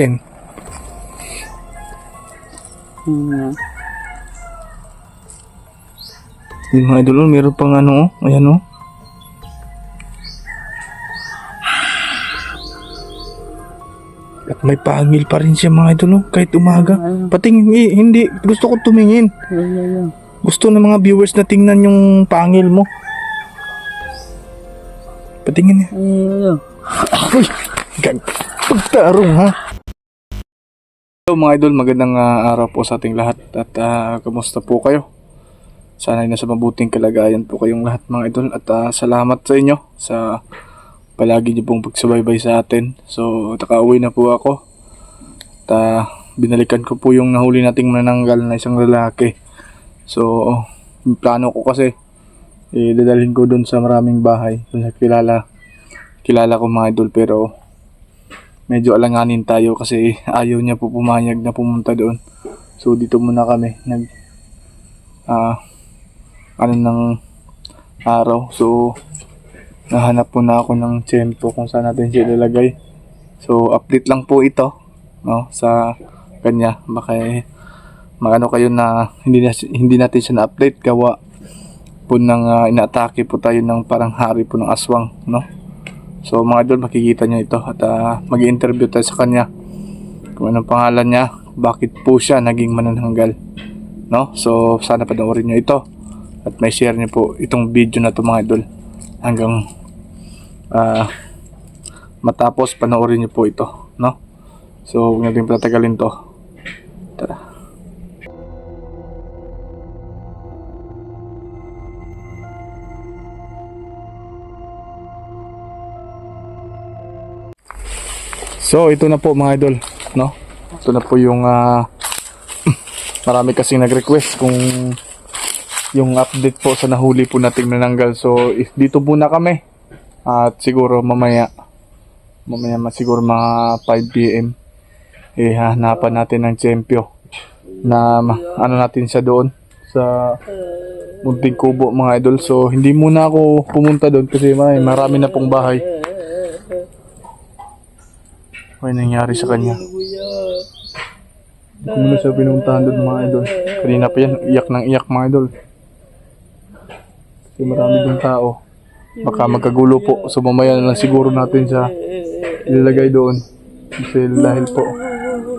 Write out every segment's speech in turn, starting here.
Ten. Yung mga idol, meron pang ano, ayan o. At may pangil pa rin siya mga idol, kahit umaga. Patingin, hindi, gusto ko tumingin. Gusto ng mga viewers na tingnan yung pangil mo. Patingin niya. Uy, pagtarong ha. Hello mga idol, magandang araw po sa ating lahat. At kamusta po kayo? Sana ay nasa mabuting kalagayan po kayong lahat mga idol. At salamat sa inyo sa palagi niyo pong pagsubaybay sa atin. So, nakauwi na po ako. At binalikan ko po yung nahuli nating manananggal na isang lalaki. So, yung plano ko kasi, dadalhin ko dun sa maraming bahay. Dun sa kilala ko mga idol, pero medyo alanganin tayo kasi ayaw niya po pumayag na pumunta doon. So, dito muna kami. Ng araw. So, nahanap po na ako ng tiyempo kung saan natin siya ilalagay. So, update lang po ito, no, sa kanya. Baka maano kayo na hindi natin siya na-update gawa po ng inaatake po tayo ng parang hari po ng aswang, no. So mga idol, makikita nyo ito at mag-i-interview tayo sa kanya kung anong pangalan niya, bakit po siya naging manananggal, no. So sana panoorin nyo ito at may share nyo po itong video na to mga idol hanggang matapos. Panoorin nyo po ito, no. So huwag natin patagalin to. Tara. So ito na po mga idol, no. Ito na po yung marami kasing nag-request kung yung update po sa nahuli po nating manananggal. So dito muna kami at siguro mamaya siguro mga 5 PM hanapan natin ng tiyempo na ano natin siya doon sa Munting Kubo mga idol. So hindi muna ako pumunta doon kasi marami na pong bahay. May nangyari sa kanya. Hindi ko muna siya pinuntahan doon mga idol. Kanina pa yan, iyak ng iyak mga idol. Kasi marami doon tao. Baka magkagulo po. So mamaya na lang siguro natin siya ilalagay doon. Kasi dahil po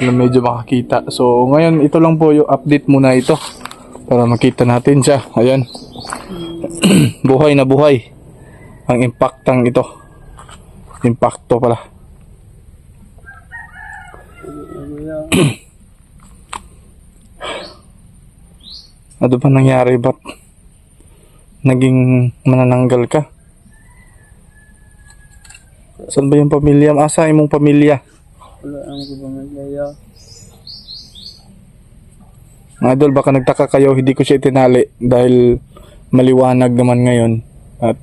na medyo makakita. So ngayon ito lang po yung update muna ito. Para makita natin siya. Ayan. Buhay na buhay. Ang impactang ito. Impacto pala. Ano ba nangyari? Ba't naging manananggal ka? Saan ba yung pamilya? Asa imong pamilya? Wala ang pamilya. Mga idol, baka nagtaka kayo, hindi ko siya itinali dahil maliwanag naman ngayon. At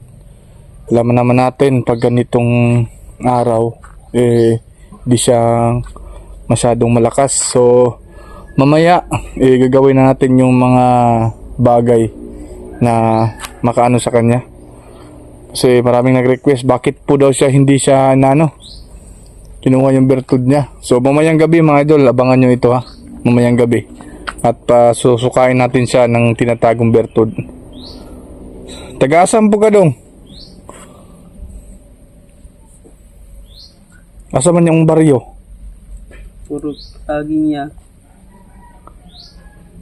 alam naman natin pag ganitong araw, di siya masyadong malakas. So mamaya gagawin na natin yung mga bagay na makaano sa kanya. Kasi maraming nag-request bakit po daw siya hindi siya kinuha yung bertud niya. So mamayang gabi mga idol, abangan nyo ito ha. Mamayang gabi. At susukain natin siya ng tinatagong bertud. Taga-asam po ka dong? Asa man yung baryo? Puro agi niya.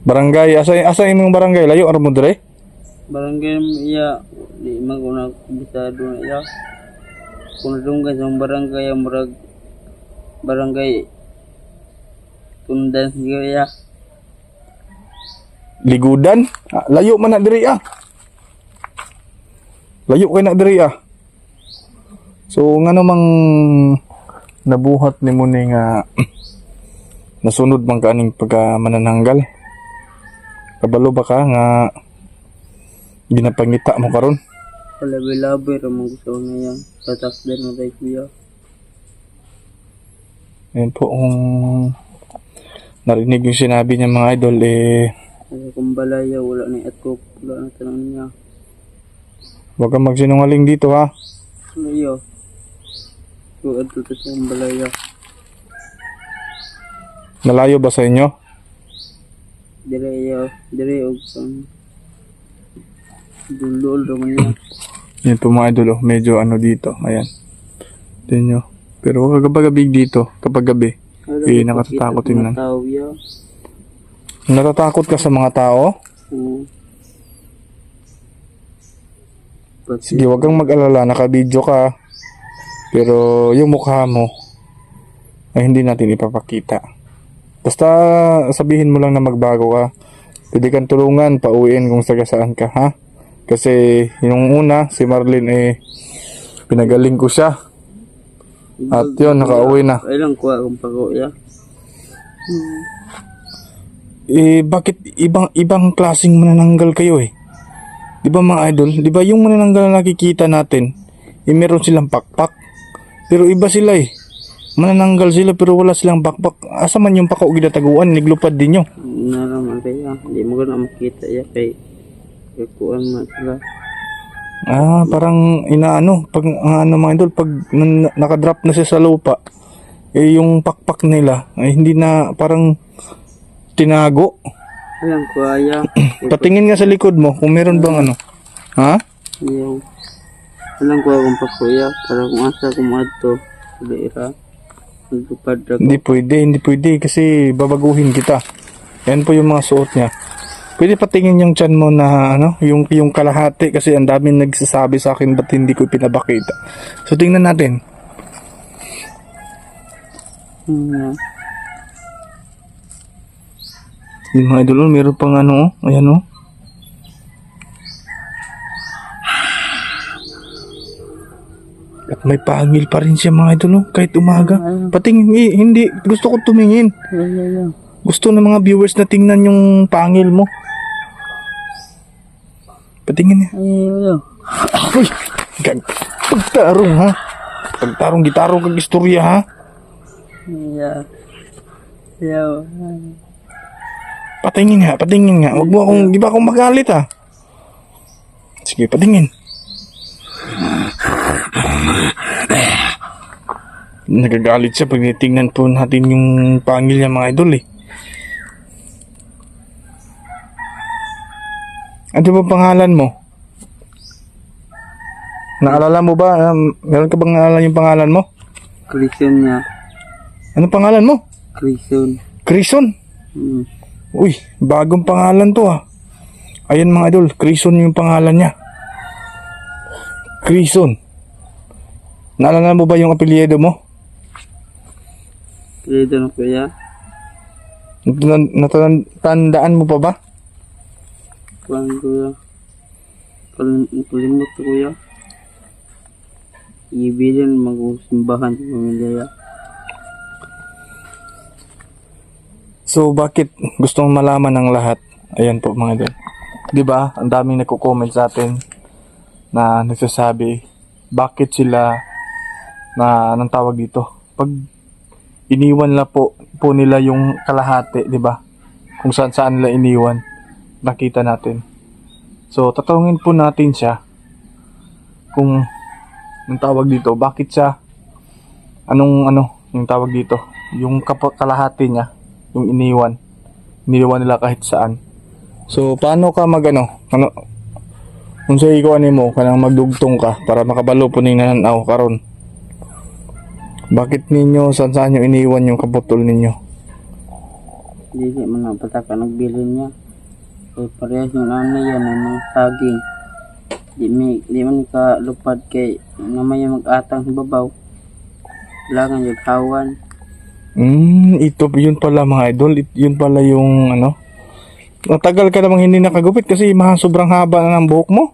Barangay, asa imong barangay? Layo ara mo dire? Barangay iya di maguna bisado na iya. Kung dunggan sa barangay ang barangay Tundan siguro iya. Ligudan? Layo man na diri ah. Layo kay na diri ah. So ngano mang nabuhat ni mo ni nga nasunod man kaning pagka manananggal? Kabalo ba ka nga ginapangita mo karon? Labi-labi ramang gusto niya. Tatakdan na tayo kuya. Ayan po, kung narinig yung sinabi niya mga idol, Kung balaya, wala na itkop. Wala na tanong niya. huwag kang magsinungaling dito ha. Balaya. Huwag ito sa balaya. Nalayo ba sa inyo? Dire og sang dulol raman niya. Yan po mga idol, oh. Medyo ano dito. Ayan. Tingnan nyo. Pero kapag gabi dito, kapag gabi, nakatatakot tingnan. Tao ya. Natatakot ka sa mga tao? Oo. Sige, wag kang mag-alala. Naka-video ka. Pero yung mukha mo ay hindi natin ipapakita. Basta sabihin mo lang na magbago ka. Pwede kang tulungan, pauwiin kung taga saan ka, ha? Kasi yung una, si Marlene pinagaling ko siya. At yun, nakauwi na. Ilang kuha kong pag-uya. Bakit ibang klaseng manananggal kayo eh? Di ba mga idol? Di ba yung manananggal na nakikita natin, meron silang pakpak. Pero iba sila eh. Manananggal sila pero wala silang pakpak. Asa man yung pakaw ginataguan, niglupad din nyo. Naraman kaya, hindi mo na makita ya kay kuhaan man sila. Parang inaano, pag ano mga idol, pag nakadrop na siya sa lupa, yung pakpak nila ay hindi na parang tinago. Ilang kuha ya. Patingin nga sa likod mo kung meron bang ano. Ha? Yung ilang kuha kong pag-uya para kung asa kumadto sa nagtupad ra ko. Hindi pwede kasi babaguhin kita. Yan po yung mga suot niya. Pwede patingin yung tiyan mo na ano, yung kalahati kasi ang daming nagsasabi sa akin ba't hindi ko pinabakita. So tingnan natin. Yung mga idol, meron pang ano, ayan oh. At may pangil pa rin siya mga idol, kahit umaga. Patingin, hindi, gusto ko tumingin. Gusto ng mga viewers na tingnan yung pangil mo. Patingin niya. Uy, pagtarong ha. Pagtarong gitarong kag istorya ha. Patingin nga. Wag mo akong, di ba akong magalit ha? Sige, patingin. Nagagalit siya pag tingnan po natin yung pangil niya mga idol eh. Ano ba pangalan mo? Naalala mo ba? Meron ka bang naalala yung pangalan mo? Krison niya. Ano pangalan mo? Krison. Krison? Uy, bagong pangalan to ah. Ayan mga idol, Krison yung pangalan niya. Krison. Naalala mo ba yung apelyido mo? Dito na kuya. Natandaan mo pa ba? Kuhaan kuya. Kalimut kuya. Ibilin mag-simbahan sa pamilya. So bakit gusto mong malaman ng lahat? Ayan po mga idol. 'Di ba? Ang daming nagko-comment sa atin na nagsasabi bakit sila na anong tawag dito? Pag iniwan na po nila yung kalahati, 'di ba? Kung saan nila iniwan, nakita natin. So tatanungin po natin siya kung anong tawag dito, bakit siya yung tawag dito, yung kalahati niya yung iniwan nila kahit saan. So paano ka kung sa ikaw mo kanang magdugtong ka para makabalo po ning nananaw karon, bakit ninyo saan nyo iniwan yung kaputol ninyo? Hindi man na pataka nagbilin niya. Kaya parehas yung nanay yan ng saging. Di man ka lupad kay namay mag-atang sa babaw. Kailangan yung hawan. Yun pala mga idol, yun pala yung matagal ka namang hindi nakagupit kasi sobrang haba na ng buhok mo.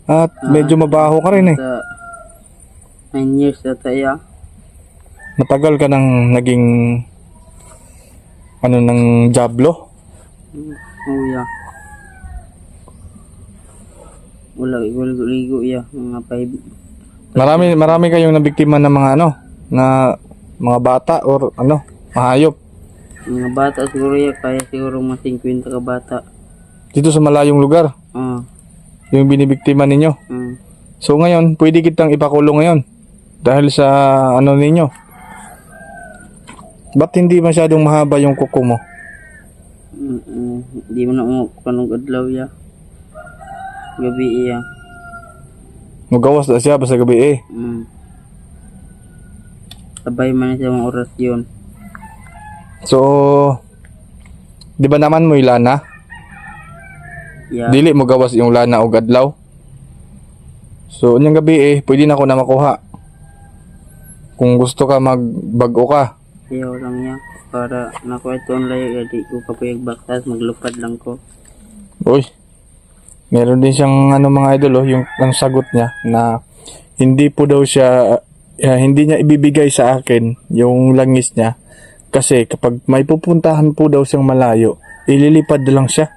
At medyo mabaho ka rin eh. 9 years na tayo. Matagal ka nang naging ng jablo. Oh yeah. Wala ligo ya mga 5. Marami kayong nabiktima ng mga na mga bata or mahayop. Mga bata siguro ya, kaya siguro mga 50 ka bata. Dito sa malayong lugar. Yung binibiktima ninyo. So ngayon, pwede kitang ipakulong ngayon dahil sa ninyo. Ba't hindi masyadong mahaba yung kuko mo? Di mo na kanong adlaw ya. Gabi iya. Magawas na siya basta gabi eh. Sabay man siya mga oras yun. So, di ba naman mo yung lana? Yeah. Dili mo gawas yung lana o adlaw. So, unyang gabi eh, pwede na ako na makuha. Kung gusto ka magbago ka. Ayaw lang niya. Para nakuha ito online, di ko kapayag baktas, maglupad lang ko. Uy, meron din siyang mga idol yung ang sagot niya na hindi po daw siya, hindi niya ibibigay sa akin yung langis niya. Kasi kapag may pupuntahan po daw siyang malayo, ililipad na lang siya.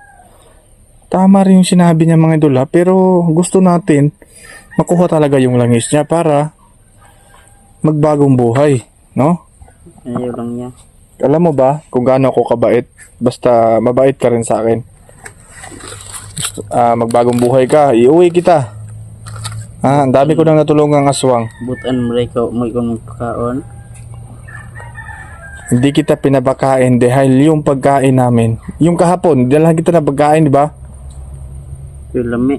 Tama rin yung sinabi niya mga idol pero gusto natin makuha talaga yung langis niya para magbagong buhay, no? Ayaw lang niya. Alam mo ba kung gaano ako kabait? Basta mabait ka rin sa akin. Magbagong buhay ka, iuwi kita. Ang dami ko nang natulungang aswang. Butan mo rin mo ikong kaon. Hindi kita pinabakain dahil yung pagkain namin. Yung kahapon, dalahan kita na pagkain, di ba? Yung lami.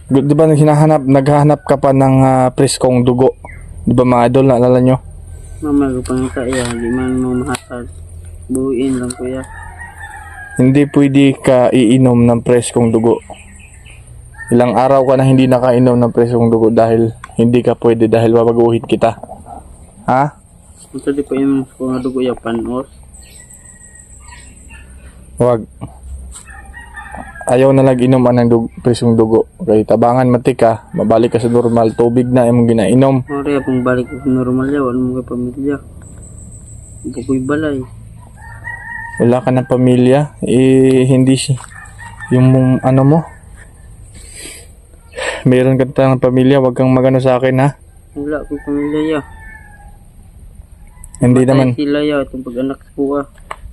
Di ba naghahanap ka pa ng preskong dugo? Di ba mga idol, naalala nyo? Mama ko pang kaya, di man mo mahasad. Buuin lang kuya. Hindi pwede ka iinom ng preskong dugo. Ilang araw ka na hindi nakainom ng preskong dugo dahil hindi ka pwede dahil babaguhin kita. Ha? Ito di pa yung mga dugo ya panos. Wag. Ayaw na lang inuman ng presong dugo. Okay, tabangan matika, mabalik ka sa normal. Tubig na imong ginainom. Mori pong balik ko sa normal ya, wala mo kay pamilya. Hindi ko'y balay. Wala ka ng pamilya, hindi siya. Yung ano mo, meron ka ng pamilya, wag kang magano sa akin ha. Wala ko'y pamilya ya. Hindi Matay naman, sila ya, itong pag-anak ko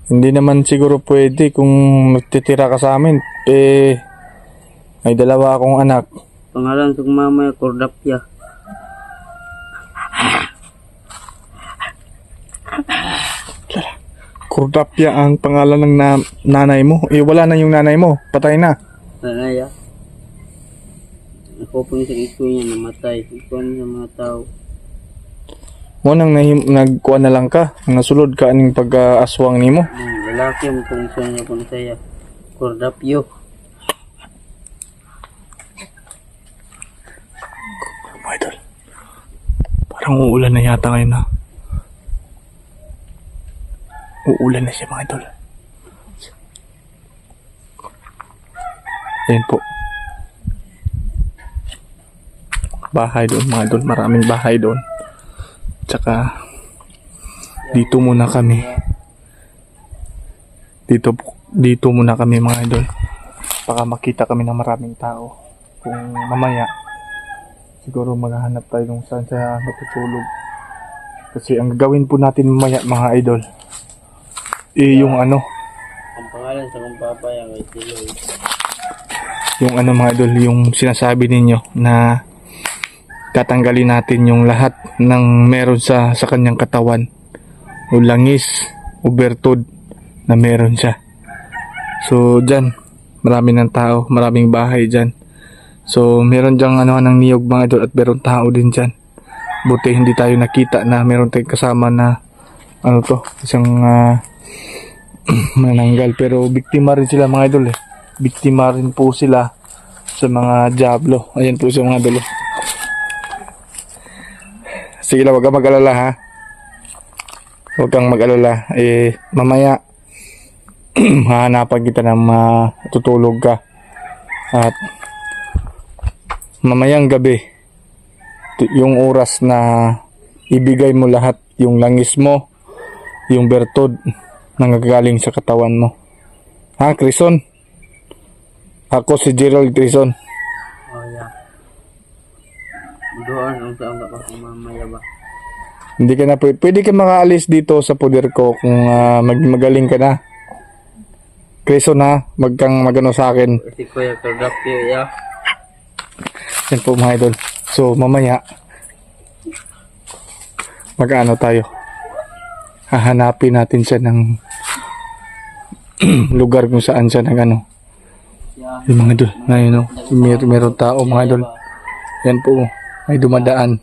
hindi naman siguro pwede kung magtitira ka sa amin. May dalawa akong anak. Pangalan sa mama ya, Cordapia. Cordapia ang pangalan ng nanay mo. Wala na yung nanay mo. Patay na. Sana ya. Ako po yung sa iko niya, namatay. Iko niya mga tao. Mo nang nagkuha na lang ka. Nasulod ka aning pag-aswang nimo. Lalaki ang konsyon niya po saya. Cordapio. Mga idol. Parang uulan na yata ngayon ha. Uulan na siya mga idol. Ayan po. Bahay doon mga idol. Maraming bahay doon. Tsaka dito muna kami. Dito muna kami mga idol. Baka makita kami ng maraming tao. Kung mamaya siguro maghahanap tayo kung saan siya matutulog. Kasi ang gagawin po natin mamaya mga idol yung ano. Ang pangalan sa kong papa yan ay Tiloy. Yung ano mga idol, yung sinasabi ninyo na tatanggalin natin yung lahat ng meron sa kanyang katawan. O langis, o bertod na meron siya. So dyan, marami ng tao, maraming bahay dyan. So meron dyang ng niyog mga idol at meron tao din dyan. Buti hindi tayo nakita na meron tayong kasama na isang mananggal. Pero biktima rin sila mga idol eh. Biktima rin po sila sa mga diablo. Ayan po siya mga idol. Sige lang, huwag kang mag-alala ha. Huwag kang mag-alala. Mamaya hahanapan kita ng matutulog ka. At mamayang gabi, yung oras na ibigay mo lahat, yung langis mo, yung bertod na nagagaling sa katawan mo. Ha, Crison? Ako si Gerald Crison. Oh yeah. Doon ang saan ka pa mamaya ba? Hindi ka na pwede ka makaalis dito sa poder ko kung magaling ka na. Crison ha, magano sa akin. Si Kuya Cordapio ya. Yan po mga idol. So mamaya mag-ano tayo. hahanapin natin siya ng lugar kung saan siya yung mga idol. Ngayon, no? Meron tao, mga idol. Yan po, may dumadaan.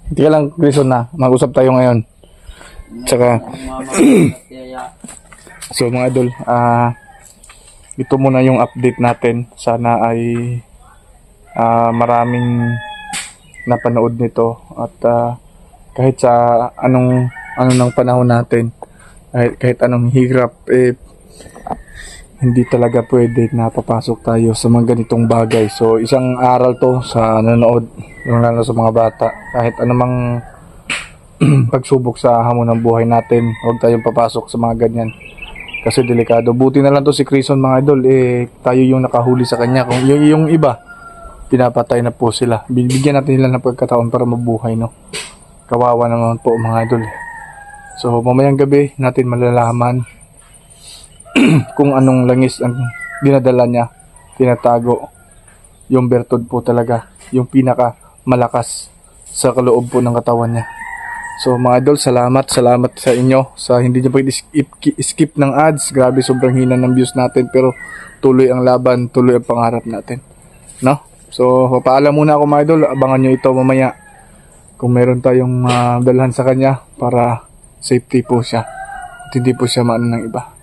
Hindi ka lang, Grayson, na mag-usap tayo ngayon. Tsaka, so mga idol, ito muna yung update natin. Sana ay maraming napanood nito at kahit sa anong ng panahon natin, kahit anong hirap, hindi talaga pwede na papasok tayo sa mga ganitong bagay. So isang aral to sa nanonood, yung lalo sa mga bata. Kahit anumang pagsubok sa hamon ng buhay natin, huwag tayong papasok sa mga ganyan. Kasi delikado. Buti na lang to si Grayson, mga idol. Tayo yung nakahuli sa kanya. Kung yung iba, pinapatay na po sila. Bibigyan natin nila ng pagkataon para mabuhay, no? Kawawa naman po, mga idol. So mamayang gabi natin malalaman kung anong langis ang dinadala niya, tinatago. Yung bertod po talaga, yung pinaka malakas sa kaloob po ng katawan niya. So mga idol, salamat sa inyo sa hindi niyo pag-skip ng ads. Grabe, sobrang hina ng views natin, pero tuloy ang laban, tuloy ang pangarap natin, no? So papaalam muna ako, mga idol. Abangan nyo ito mamaya kung meron tayong dalhan sa kanya para safety po siya at hindi po siya maano ng iba.